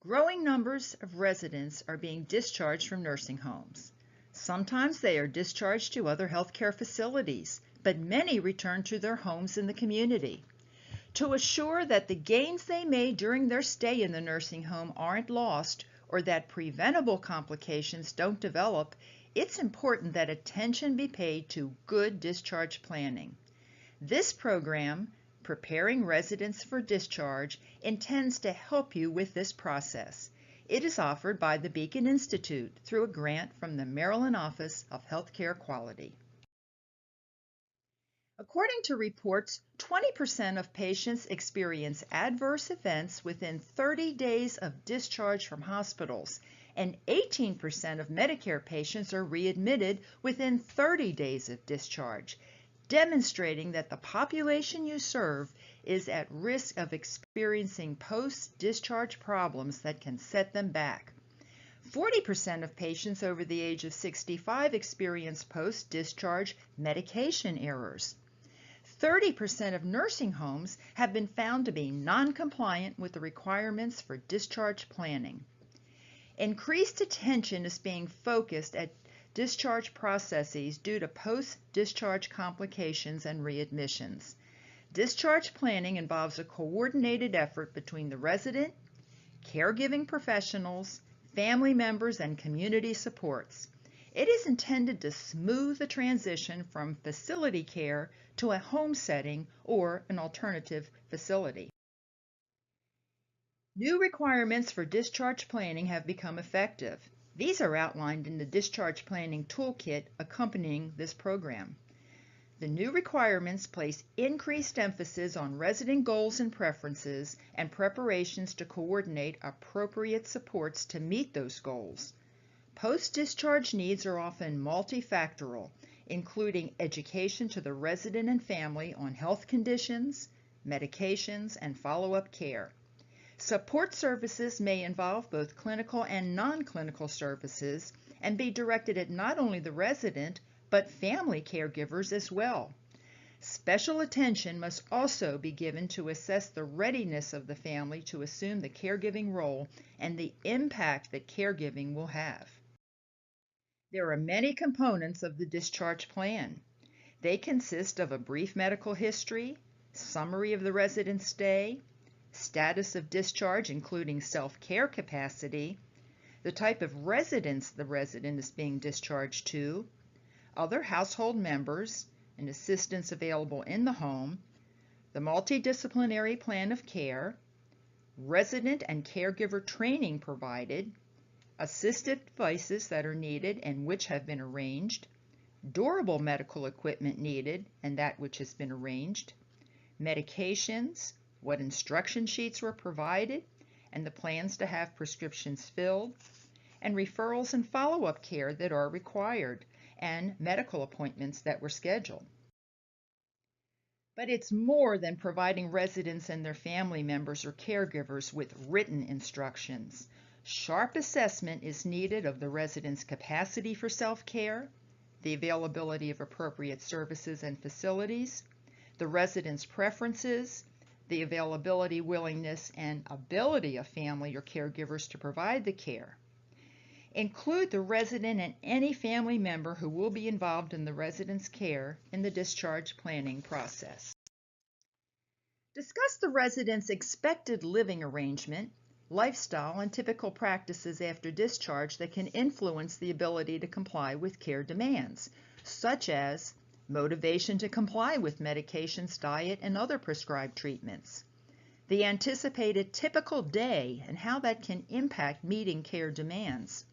Growing numbers of residents are being discharged from nursing homes. Sometimes they are discharged to other healthcare facilities, but many return to their homes in the community. To assure that the gains they made during their stay in the nursing home aren't lost or that preventable complications don't develop, it's important that attention be paid to good discharge planning. This program, Preparing Residents for Discharge, intends to help you with this process. It is offered by the Beacon Institute through a grant from the Maryland Office of Healthcare Quality. According to reports, 20% of patients experience adverse events within 30 days of discharge from hospitals, and 18% of Medicare patients are readmitted within 30 days of discharge, demonstrating that the population you serve is at risk of experiencing post-discharge problems that can set them back. 40% of patients over the age of 65 experience post-discharge medication errors. 30% of nursing homes have been found to be non-compliant with the requirements for discharge planning. Increased attention is being focused at discharge processes due to post-discharge complications and readmissions. Discharge planning involves a coordinated effort between the resident, caregiving professionals, family members, and community supports. It is intended to smooth the transition from facility care to a home setting or an alternative facility. New requirements for discharge planning have become effective. These are outlined in the Discharge Planning Toolkit accompanying this program. The new requirements place increased emphasis on resident goals and preferences and preparations to coordinate appropriate supports to meet those goals. Post-discharge needs are often multifactorial, including education to the resident and family on health conditions, medications, and follow-up care. Support services may involve both clinical and non-clinical services and be directed at not only the resident, but family caregivers as well. Special attention must also be given to assess the readiness of the family to assume the caregiving role and the impact that caregiving will have. There are many components of the discharge plan. They consist of a brief medical history, summary of the resident's stay, status of discharge including self-care capacity, the type of residence the resident is being discharged to, other household members, and assistance available in the home, the multidisciplinary plan of care, resident and caregiver training provided, assistive devices that are needed and which have been arranged, durable medical equipment needed and that which has been arranged, medications, what instruction sheets were provided, and the plans to have prescriptions filled, and referrals and follow-up care that are required, and medical appointments that were scheduled. But it's more than providing residents and their family members or caregivers with written instructions. Sharp assessment is needed of the resident's capacity for self-care, the availability of appropriate services and facilities, the resident's preferences, the availability, willingness, and ability of family or caregivers to provide the care. Include the resident and any family member who will be involved in the resident's care in the discharge planning process. Discuss the resident's expected living arrangement, lifestyle, and typical practices after discharge that can influence the ability to comply with care demands, such as motivation to comply with medications, diet, and other prescribed treatments, the anticipated typical day and how that can impact meeting care demands,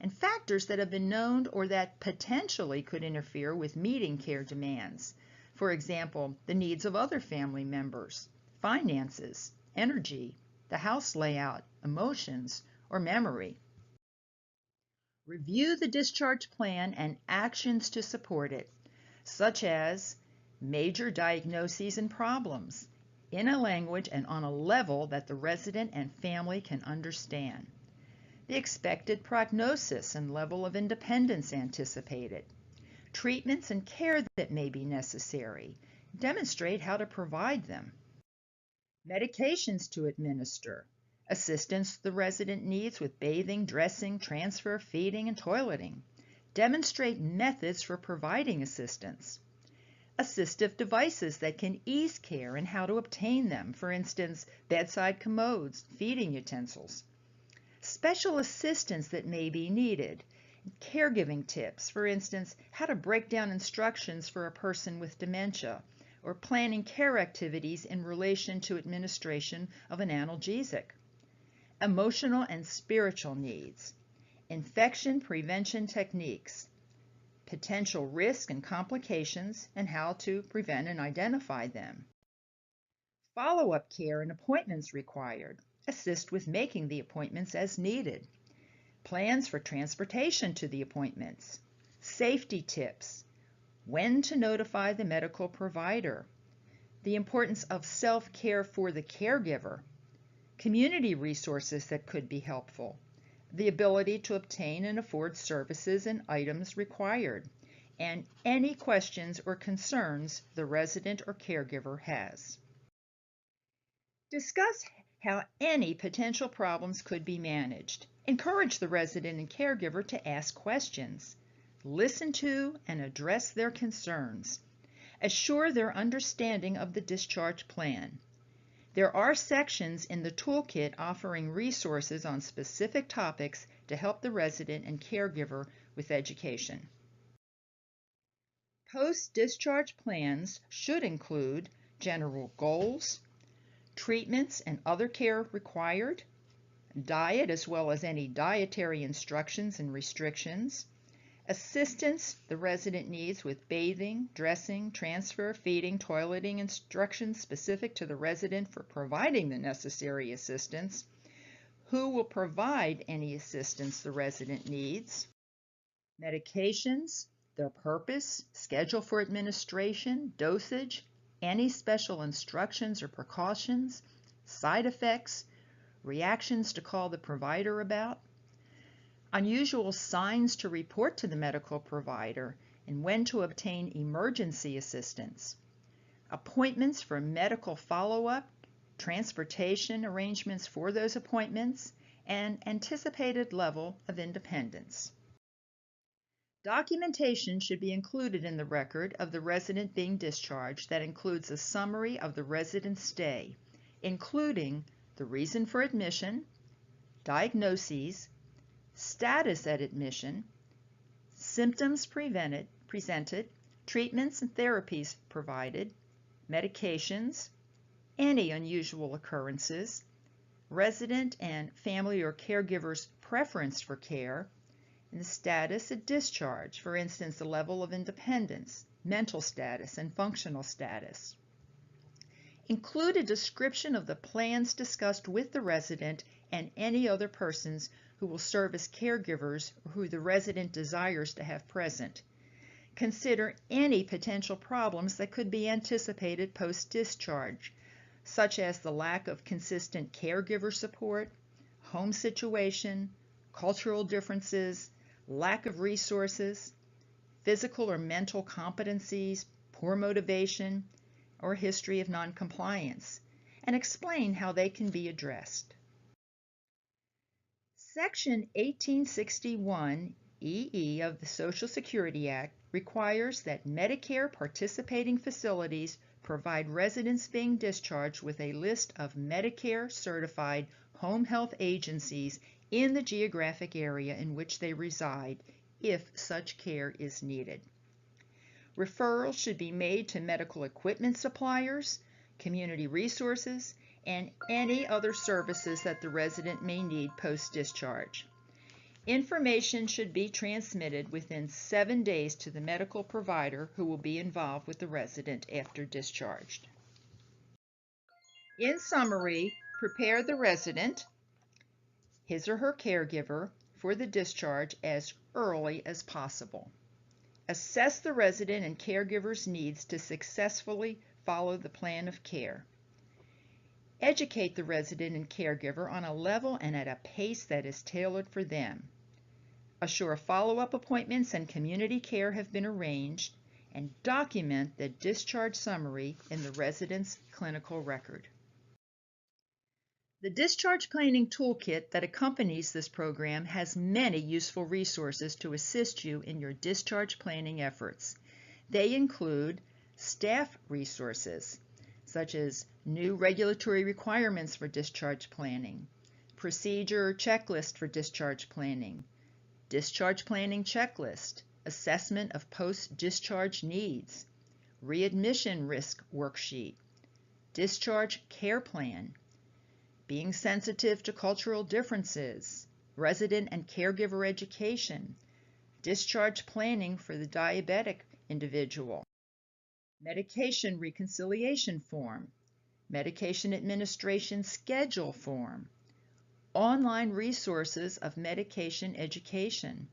and factors that have been known or that potentially could interfere with meeting care demands. For example, the needs of other family members, finances, energy, the house layout, emotions, or memory. Review the discharge plan and actions to support it, such as major diagnoses and problems, in a language and on a level that the resident and family can understand. The expected prognosis and level of independence anticipated. Treatments and care that may be necessary. Demonstrate how to provide them. Medications to administer. assistance the resident needs with bathing, dressing, transfer, feeding, and toileting, demonstrate methods for providing assistance, assistive devices that can ease care and how to obtain them, for instance, bedside commodes, feeding utensils, special assistance that may be needed, caregiving tips, for instance, how to break down instructions for a person with dementia, or planning care activities in relation to administration of an analgesic, emotional and spiritual needs, infection prevention techniques, potential risk and complications, and how to prevent and identify them. Follow-up care and appointments required. Assist with making the appointments as needed. Plans for transportation to the appointments. Safety tips. When to notify the medical provider. The importance of self-care for the caregiver. Community resources that could be helpful. The ability to obtain and afford services and items required, and any questions or concerns the resident or caregiver has. Discuss how any potential problems could be managed. Encourage the resident and caregiver to ask questions. Listen to and address their concerns. Assure their understanding of the discharge plan. There are sections in the toolkit offering resources on specific topics to help the resident and caregiver with education. Post-discharge plans should include general goals, treatments and other care required, diet as well as any dietary instructions and restrictions, assistance the resident needs with bathing, dressing, transfer, feeding, toileting, instructions specific to the resident for providing the necessary assistance, who will provide any assistance the resident needs, medications, their purpose, schedule for administration, dosage, any special instructions or precautions, side effects, reactions to call the provider about, unusual signs to report to the medical provider, and when to obtain emergency assistance, appointments for medical follow-up, transportation arrangements for those appointments, and anticipated level of independence. Documentation should be included in the record of the resident being discharged that includes a summary of the resident's stay, including the reason for admission, diagnoses, status at admission, symptoms presented, treatments and therapies provided, medications, any unusual occurrences, resident and family or caregiver's preference for care, and the status at discharge, for instance, the level of independence, mental status, and functional status. Include a description of the plans discussed with the resident and any other persons who will serve as caregivers or who the resident desires to have present. Consider any potential problems that could be anticipated post-discharge, such as the lack of consistent caregiver support, home situation, cultural differences, lack of resources, physical or mental competencies, poor motivation, or history of noncompliance, and explain how they can be addressed. Section 1861 EE of the Social Security Act requires that Medicare participating facilities provide residents being discharged with a list of Medicare certified home health agencies in the geographic area in which they reside, if such care is needed. Referrals should be made to medical equipment suppliers, community resources, and any other services that the resident may need post-discharge. Information should be transmitted within 7 days to the medical provider who will be involved with the resident after discharged. In summary, prepare the resident, his or her caregiver, for the discharge as early as possible. Assess the resident and caregiver's needs to successfully follow the plan of care. Educate the resident and caregiver on a level and at a pace that is tailored for them. Assure follow-up appointments and community care have been arranged, and document the discharge summary in the resident's clinical record. The Discharge Planning Toolkit that accompanies this program has many useful resources to assist you in your discharge planning efforts. They include staff resources, such as new regulatory requirements for discharge planning, procedure checklist for discharge planning, discharge planning checklist, assessment of post-discharge needs, readmission risk worksheet, discharge care plan, being sensitive to cultural differences, resident and caregiver education, discharge planning for the diabetic individual, medication reconciliation form, medication administration schedule form, online resources of medication education,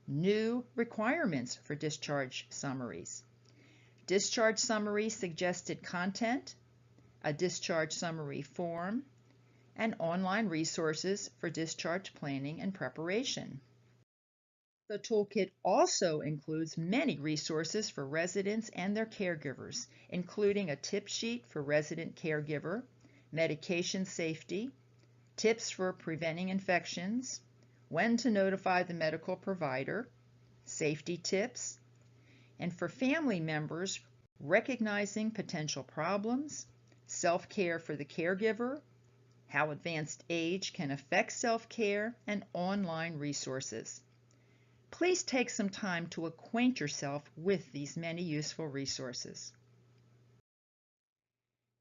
new requirements for discharge summaries, discharge summary suggested content, a discharge summary form, and online resources for discharge planning and preparation. The toolkit also includes many resources for residents and their caregivers, including a tip sheet for resident caregiver, medication safety, tips for preventing infections, when to notify the medical provider, safety tips, and for family members, recognizing potential problems, self-care for the caregiver, how advanced age can affect self-care, and online resources. Please take some time to acquaint yourself with these many useful resources.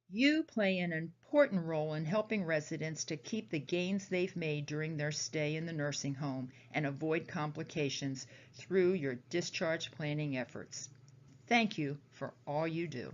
You play an important role in helping residents to keep the gains they've made during their stay in the nursing home and avoid complications through your discharge planning efforts. Thank you for all you do.